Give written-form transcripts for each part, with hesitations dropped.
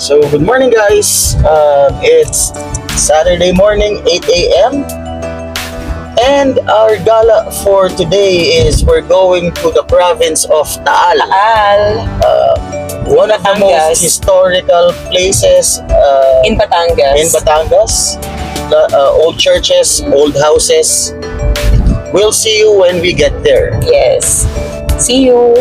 So good morning guys, it's Saturday morning, 8 a.m. And our gala for today is we're going to the province of Taal. One of the most historical places in Batangas. Old churches, old houses. We'll see you when we get there. Yes. See you.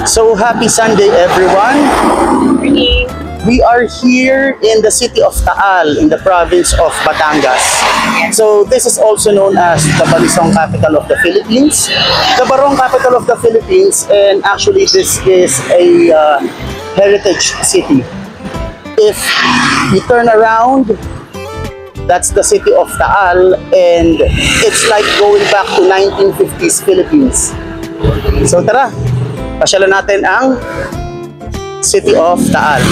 So happy Sunday everyone. Morning. We are here in the city of Taal in the province of Batangas. So this is also known as the Balisong capital of the Philippines, the Barong capital of the Philippines, and actually this is a heritage city. If you turn around, that's the city of Taal, and it's like going back to 1950s Philippines. So tara, pasyalan natin ang City of Taal.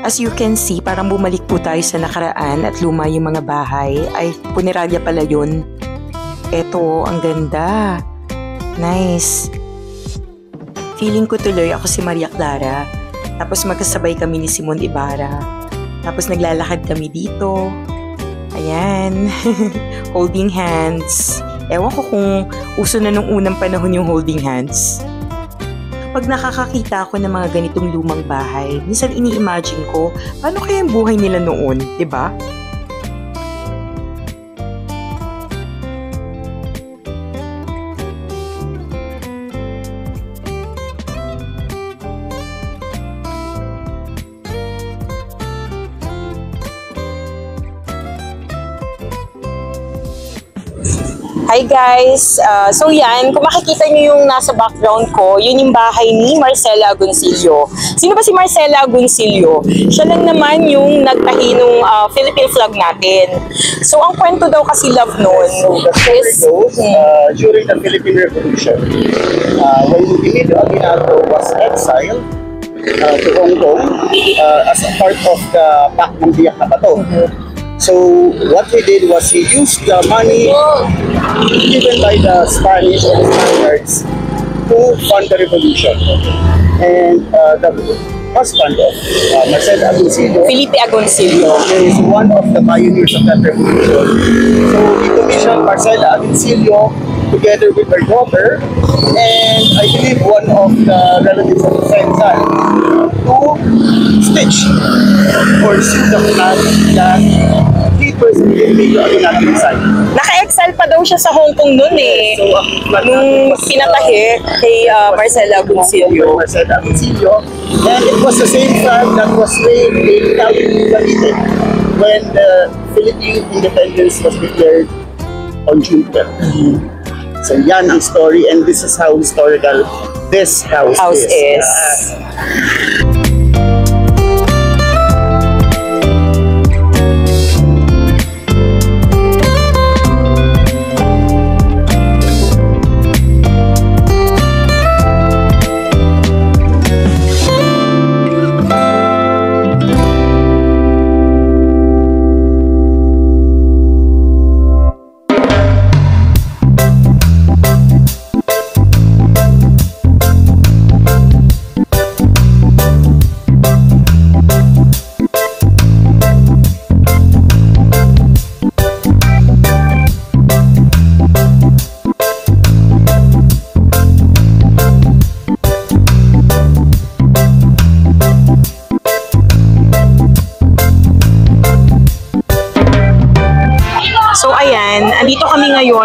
As you can see, parang bumalik po tayo sa nakaraan at luma yung mga bahay. Ay, Punerarya pala yun. Eto, ang ganda. Nice. Feeling ko tuloy ako si Maria Clara. Tapos magkasabay kami ni Simon Ibarra. Tapos naglalakad kami dito. Ayan. Holding hands. Ewan ko kung uso na nung unang panahon yung holding hands. Kapag nakakakita ako ng mga ganitong lumang bahay, minsan ini-imagine ko, paano kaya yung buhay nila noon, 'di ba? Hi guys! So yan, kung makikita nyo yung nasa background ko, yun yung bahay ni Marcela Agoncillo. Sino ba si Marcela Agoncillo? Siya lang naman yung nagtahi ng Philippine flag natin. So ang kwento daw kasi love noon is during the Philippine Revolution, when Emilio Aguinaldo was exiled to Hong Kong as a part of the Pact ng Biak na Bato. So what he did was he used the money given by the Spanish or the Spaniards to fund the revolution. And the husband of Marcela Agoncillo, Felipe Agoncillo, is one of the pioneers of that revolution. So he commissioned Marcela Agoncillo together with her daughter and I believe one of the relatives of the same son to stitch or sew the flag that he personally made Aguinaldo design. Naka-exile pa daw siya sa Hong Kong noon eh. So, nung pinatahi kay Marcela Agoncillo. And it was the same flag that was made in Cavite when the Philippine independence was declared on June 12th. So yan ang story, and this is how historical this house is.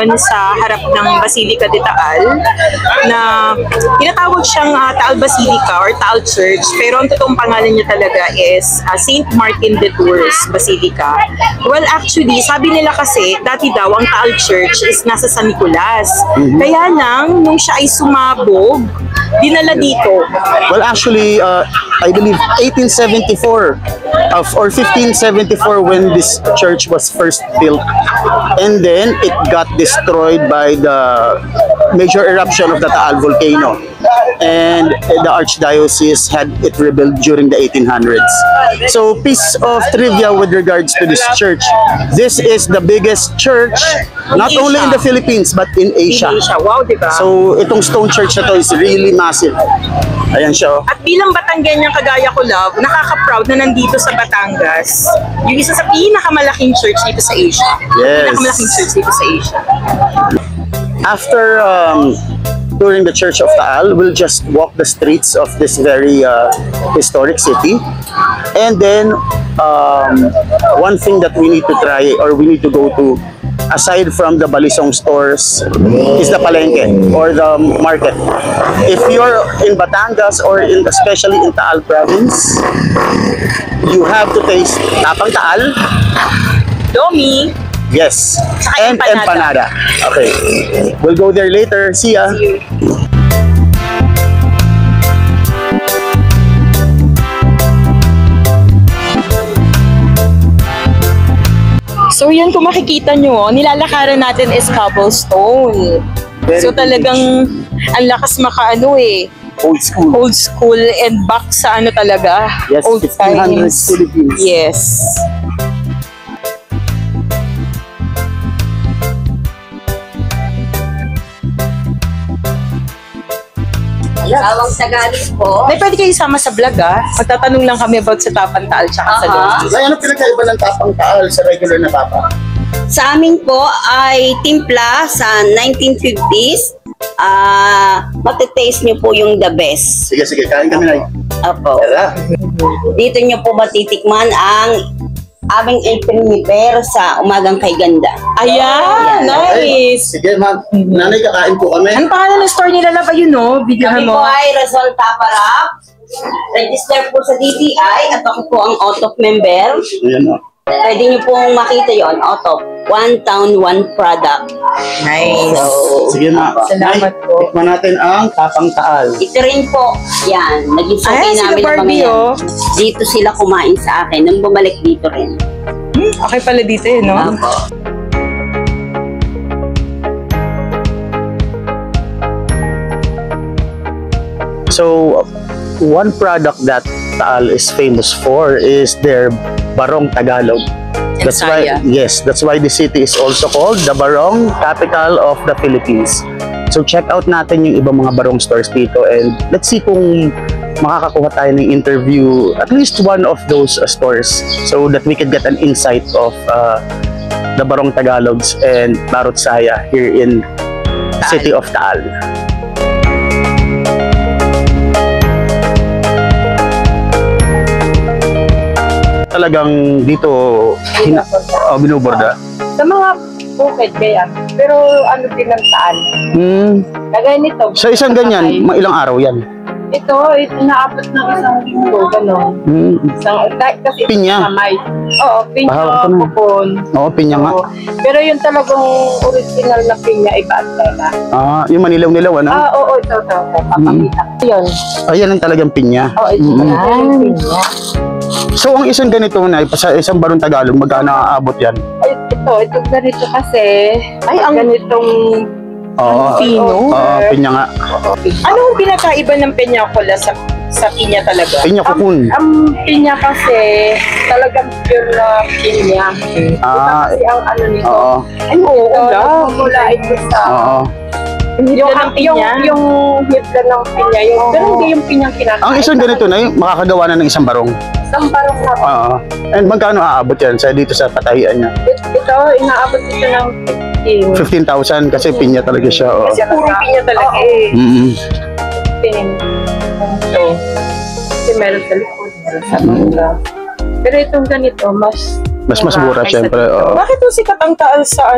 ngayon sa harap ng Basilica de Taal na tinatawag siyang Taal Basilica or Taal Church, pero ang totoong pangalan niya talaga is Saint Martin de Tours Basilica. Well, actually, sabi nila kasi dati daw ang Taal Church is nasa San Nicolas. Kaya lang, nung siya ay sumabog, dinala dito. Well, actually, I believe 1874 or 1574 when this church was first built. And then it got destroyed by the major eruption of the Taal volcano. And the archdiocese had it rebuilt during the 1800s. So, piece of trivia with regards to this church. This is the biggest church, not only in the Philippines, but in Asia. Wow, diba? So, itong stone church na to is really massive. Ayan siya. At bilang Batanggenyang kagaya ko, love, nakaka-proud na nandito sa Batangas. Yung isa sa pinakamalaking church dito sa Asia. Yes. Pinakamalaking church dito sa Asia. After touring the Church of Taal, we'll just walk the streets of this very historic city. And then, one thing that we need to try or we need to go to, aside from the Balisong stores, is the palengke or the market. If you're in Batangas or especially in Taal province, you have to taste tapang Taal. Domi. Yes. Saka And empanada. Okay. We'll go there later. See ya. So yan, kung makikita nyo, nilalakaran natin is cobblestone. So talagang ang lakas makaano eh. Old school. Old school and back sa ano talaga. Yes, old 1500s times. Philippines. Yes. Tawang Tagalog po. May pwede kayo isama sa vlog Magtatanong lang kami about sa Tapang Taal tsaka sa Domi. Ay, ano pinagkaiba ng tapang Taal sa regular na tapa? Sa amin po ay timpla sa 1950s. Matitaste nyo po yung the best. Sige, sige. Kain kami na. Apo. Tara. Dito nyo po matitikman ang aming prepare sa umagang kay ganda. Ayan, nice. Sige, ma'am. Nanay, kakain po kami. Anong pangalan ng store nila, Lava? Yun, no? Videohan Kami po mo. ay Rizal Taparap. Register po sa DTI at ako po ang OTOP member. Ayan, o. Pwede nyo pong makita yon OTOP. One town, one product. Nice. Sige, ma'am. Salamat Nay, po. tikman natin ang tapang Taal. Ito rin po, yan. Naging suki Ayan, sila namin ng mga Barbie, yan. oh. Dito sila kumain sa akin. Nung bumalik dito rin. Okay pala dito eh, no? Apo. So, one product that Taal is famous for is their Barong Tagalog. That's why, Saya. yes, that's why the city is also called the Barong Capital of the Philippines. So check out natin yung ibang mga Barong stores dito and let's see kung makakakuha tayo ng interview at least one of those stores so that we can get an insight of the Barong Tagalogs and Barot Saya here in the city of Taal. Talagang dito binuborda. Sa mga bukid kaya, pero ano din ang Taal. Kagaya nito. Sa isang ganyan, mga ilang araw yan? Ito, inaabot ng isang linggo, gano'n. Kasi Pinya. Kamay. Oo, pinya, Bahawak ko na. kupon. Oo, pinya nga. Oo. Pero yung talagang original na pinya, iba at tela. Yung manilaw-nilaw, ano? Oo, ito. Papakita. Yun. Ayan ang talagang pinya. Oo, ito talaga yung pinya. So, ang isang ganito na, sa isang Barong Tagalog, magkano aabot yan? Ay, ito ganito kasi. Ay, ang- ganitong Oo, Pino. pinya nga. Anong pinakaiba ng peñacola sa pinya talaga? Pinya kukun. ang pinya kasi talagang pure na pinya. Ah, Kasi ang ano nito. oo. Ay, oo, Mula ito sa Oo. yung ng pinya. yung hipla ng pinya, yung pero hindi yung pinyang kinakain. Ang isang ganito na, makakagawa na ng isang barong. Isang barong na. Oo. And magkano aabot yan sa dito sa patahian niya? Ito, inaabot ito ng 15. 15,000 kasi pinya talaga siya. Oo. Kasi puro pinya talaga eh. 15. So, kasi meron sa likod, meron sa mga. Pero itong ganito, mas Mas mura, kaysa syempre. dito. Oo. Bakit yung sikat ang Taal sa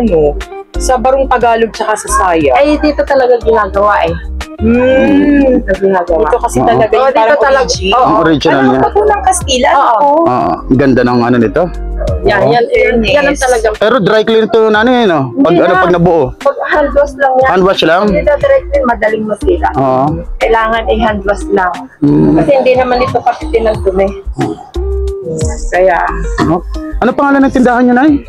Sa Barong Tagalog tsaka sa Saya. Ay, dito talaga ginagawa eh. Dito ginagawa. Dito kasi Oo. talaga yung Dito parang talaga. origin. Oo. Original niya. Patunang Kastila. Oo. Ang ganda ng ano nito. Yan, yan ang talagang. Pero dry clean to na ano yun, no? Pag, Hindi ano, na. pag nabuo. Pag hand wash lang yan. Hand wash lang? Hindi na directly madaling masira. Oo. Kailangan i-hand wash lang. Mm. Kasi hindi naman ito kapitin ng dumi. Kaya, Ano pangalan ng tindahan niyo, Nay?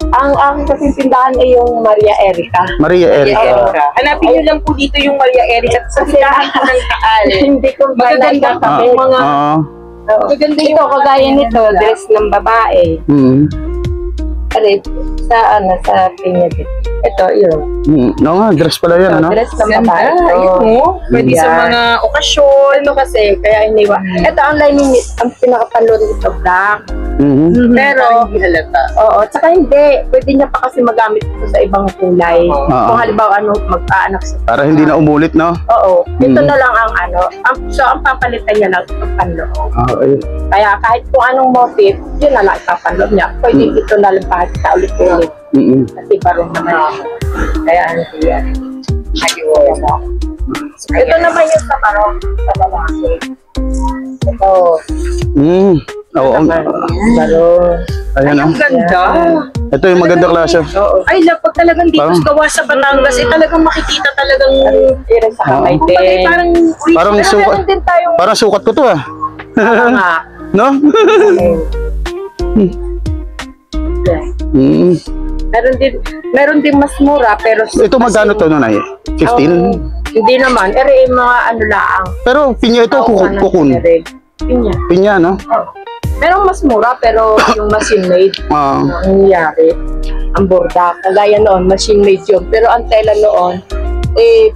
ang aking kasing tindahan ay yung Maria Erica. Maria Erica. Erica. Hanapin niyo lang po dito yung Maria Erica sa tindahan ko ng Taal. Hindi ko ba Magaganda nakakami Ah, mga... oo. Maganda Ito, kagaya nito, dress ng babae. Mm. Rip, sa pinya dito. Ito, yun. Oo nga, dress pala yan, ano? Dress ng Ganda. babae. Ayun mo. Pwede sa Yan. mga okasyon. Ano kasi, kaya iniwa. Ito, ang lining, ang pinakapanlon nito, black. Mhm. Pero, hindi halata. oo, tsaka hindi. Pwede niya pa kasi magamit ito sa ibang kulay. Kung halimbawa, mag-aanak sa... Para hindi na umulit, no? Oo. Ito Mm. na lang ang ano. So, ang papalitan niya lang ito panloob. Okay. Kaya kahit kung anong motif, yun na lang ipapanloob niya. Pwede ito na lang pakita ulit-ulit. Mm-mm. Kasi barong naman. Kaya hindi yan. Ayun. Ito naman yung sa barong sa lalaki. Ito. Mm. Oo. Barong. Ayan, oh. Ganda. Ito yung maganda klase. Oo. Ay, pag talagang dito Parang- gawa sa Batangas, talagang makikita talagang... Irin sa kamay Kumbaga, din. parang... Parang Pero sukat. meron din tayong Parang sukat ko to, ah. mga No? Mm. meron din mas mura pero Ito magkano to, Nanay? 15? hindi naman mga ano lang Pero pinya ito, kukun. pinya Pinya, no? merong mas mura pero yung machine made Ah. ang nangyayari ang borda kagaya noon machine made yun pero ang tela noon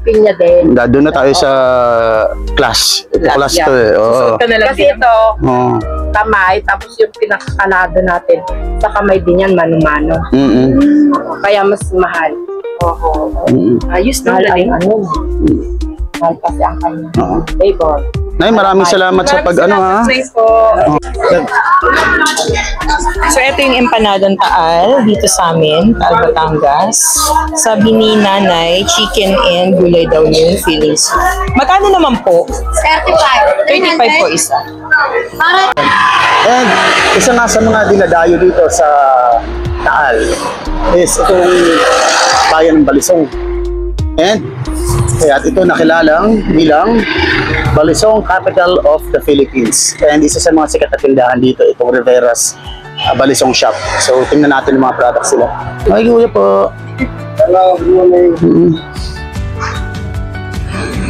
pinya din Doon na tayo sa class. Class yeah. to, eh. Oo. Ito na lang kasi din. ito Oo. kamay tapos yung pinakakalado natin sa kamay din yan mano-mano Mm-mm. kaya mas mahal Mm-mm. Ayos na mahal lang. ang ano mahal kasi ang kanya Oo. labor. Nay, maraming salamat sa pag ano, ha? So, ito yung empanadang Taal dito sa amin, Taal, Batangas. Sabi ni Nanay, chicken and gulay daw yung feelings. Magkano naman po? 35. 35 po isa. And isa nga sa mga dinadayo dito sa Taal is itong bayan ng Balisong. And kaya ito nakilalang bilang Balisong, capital of the Philippines. And isa sa mga sikat na tindahan dito, itong Rivera's Balisong Shop. So tingnan natin yung mga products sila. Ay, kuya po. Hello, good morning.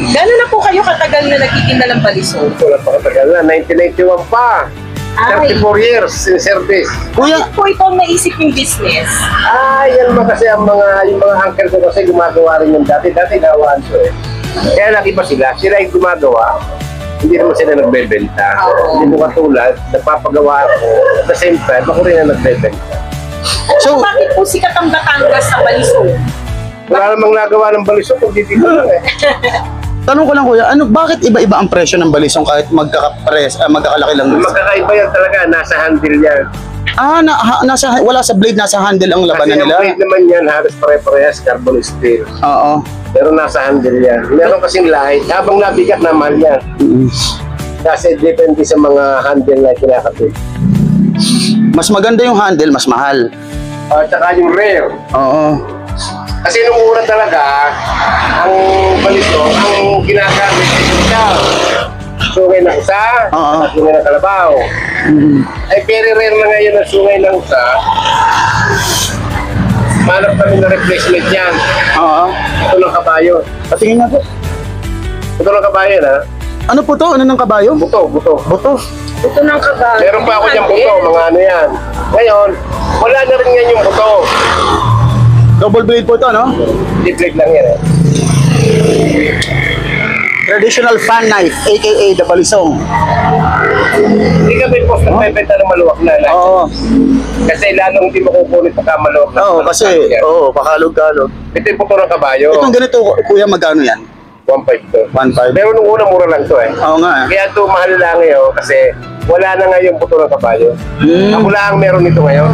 Gano'n na po kayo katagal na nagtitinda ng balisong? Wala pa katagal na, 1991 pa. 34 years in service. Kuya, Po ito ang naisip yung business. Yan ba kasi yung mga uncle ko kasi gumagawa rin yung dati gawaan ko eh. Kaya lagi pa sila yung gumagawa. Hindi naman sila nagbebenta. Hindi mo katulad, nagpapagawa ako. At the same time, ako rin na nagbebenta. so Bakit po sikat ang Batangas sa balisong? Wala namang nagawa ng balisok kung dito lang eh. tanong ko lang kuya, bakit iba-iba ang presyo ng Balisong kahit magkakalaki lang? Magkakaiba yan talaga, nasa handle yan. Wala sa blade, nasa handle ang Kasi labanan yung nila. plate naman yan, halos pare-parehas, carbon steel. Oo. Pero nasa handle yan. Meron kasing light, habang nabigat na mahal yan. Kasi depende sa mga handle na kinakapit. Mas maganda yung handle, mas mahal. At saka yung rare. Oo. Kasi nung una talaga, ang balisong, ang ginagamit ay sungkal. Sungay ng usa, Oo. at sungay ng kalabaw. Ay very rare na ngayon ang sungay ng usa. Manap kami ng replacement yan. Oo. Ito ng kabayo. Patingin nga po. Ito ng kabayo na. Ano po to? Ano ng kabayo? Buto. Buto. ito ng kabayo Meron pa ako dyan buto, mga ano yan. Ngayon, wala na rin yan yung buto. Double blade po to, no? Di-blade lang yan eh. Traditional fan knife, aka the Balisong. Hindi kami post nagbebenta ng maluwak na. Oo. Kasi lalong hindi makukulit pagka maluwak na. Oo, kasi, pakalog-kalog. Ito yung buto ng kabayo. Itong ganito, kuya, magkano yan? 1.5 to. 1.5. Pero nung una mura lang to eh. Oo nga. Kaya ito mahal lang ngayon kasi wala na ngayon buto ng kabayo. Ako lang meron nito ngayon.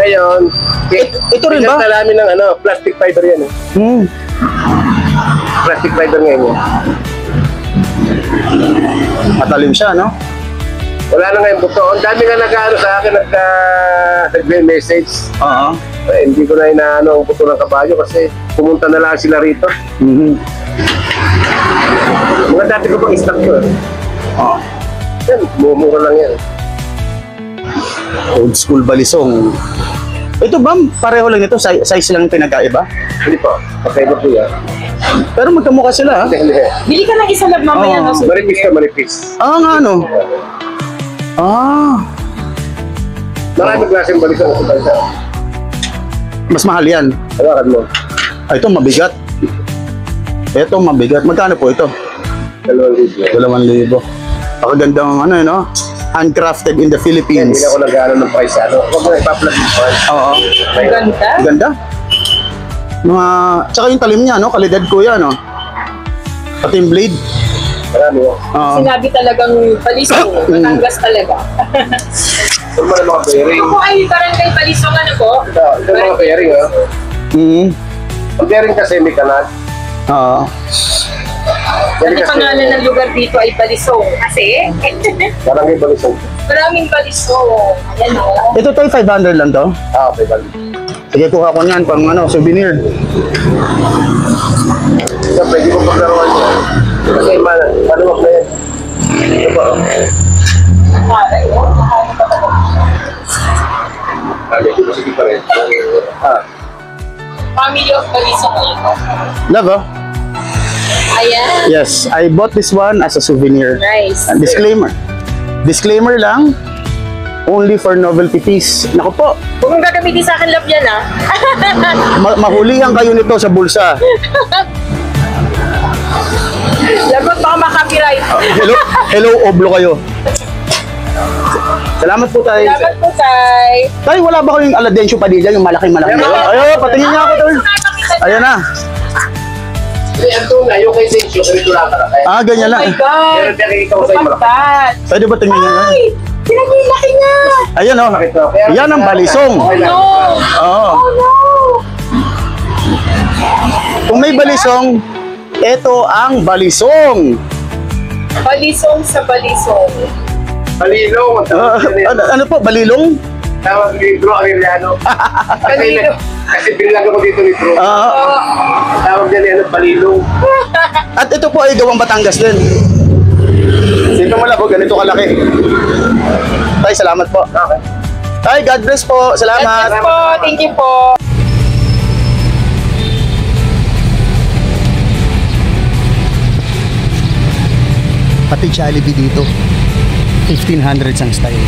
Ngayon, Ito rin ba? pinagtala namin ng plastic fiber yan. Hmm. Plastic fiber ngayon yan. Matalim siya, no? Wala na ngayon buto. Ang dami nga nag-ano sa akin, nag-message. Oo. Hindi ko na inaano ang buto ng kabayo kasi pumunta na lang sila rito. Mhm. Mga dati ko pang stock ko. Oo. Yan, mumura lang yan. Old school balisong. Ito ba, pareho lang ito? Size lang pinagkaiba? Hindi po, pakaiba po yan. Pero magkamukha sila, ha? Hindi. Bili ka ng isa lab mamaya. Oo. No? Maripis ka, maripis. Ah, nga, no? Ah, Maraming klaseng balikan sa bansa. mas mahal yan. Hawakan mo. Ah, ito mabigat. Ito mabigat. Magkano po ito? 2,000. 2,000. Pakagandang ano, no? Handcrafted in the Yan, Philippines. hindi ako nag-ano ng price. Huwag mo na ipa-plug yung price. Oo. Ganda. Ganda. Mga, tsaka yung talim niya, no? Kalidad ko yan, no? Pati yung blade. Marami mo. Oo. Sinabi talagang Balisong. Batangas talaga. Huwag mo na mga bearing. Ako ay barangay Balisong ano po? Ito mga bearing, ha? Mm. Ang bearing kasi may kanat. Oo. Yan Ang pangalan ng lugar dito ay Balisong. Kasi Barangay Balisong. maraming Balisong. Ayan o. Ito tayo 500 lang to. Okay, Balisong. Sige, kuha ko niyan pang ano, souvenir. Ito, pwede ko paglaruan yan. Kasi maluwag na yan. Ito ba? Ito ba sige pa rin? Family of Balisong. Love, oh? Ayan. Yes, I bought this one as a souvenir. Nice. Disclaimer. Disclaimer lang. Only for novelty piece. Naku po, Huwag mong gagamitin sa akin love yan ah. mahulihan kayo nito sa bulsa. Lagot baka makapiright. Hello, hello, oblo kayo. Salamat po tayo. Salamat po, Tay. Tayo, wala ba kayong Aladencio Padilla, yung malaking-malaking? Ayun, patingin niya ako tayo. Ayan na. Ang tunay, yung kay Sensio, ganito lang ka. Ah, ganyan Oh lang. my God. Meron tayo ikaw sa'yo malaki. Pagkat. Pwede ba tingnan niya? Ay, pinaglaki niya. Ayan, oh. Yan ang balisong. Okay lang. No. Oo. Oh no. Kung may balisong, ito ang balisong. Balisong sa Balisong. Balilong. Ano po, balilong? Tawag ni Bro Arellano. Balilong. Kasi binilag ako dito ni Bro. Ah, Tawag niya niya balilong. at ito po ay gawang Batangas din. Dito mo lang po, ganito kalaki. Tay, salamat po. Okay. Tay, God bless po. Salamat. Yes po. Thank you po. Pati Jollibee dito. 1,500 ang style.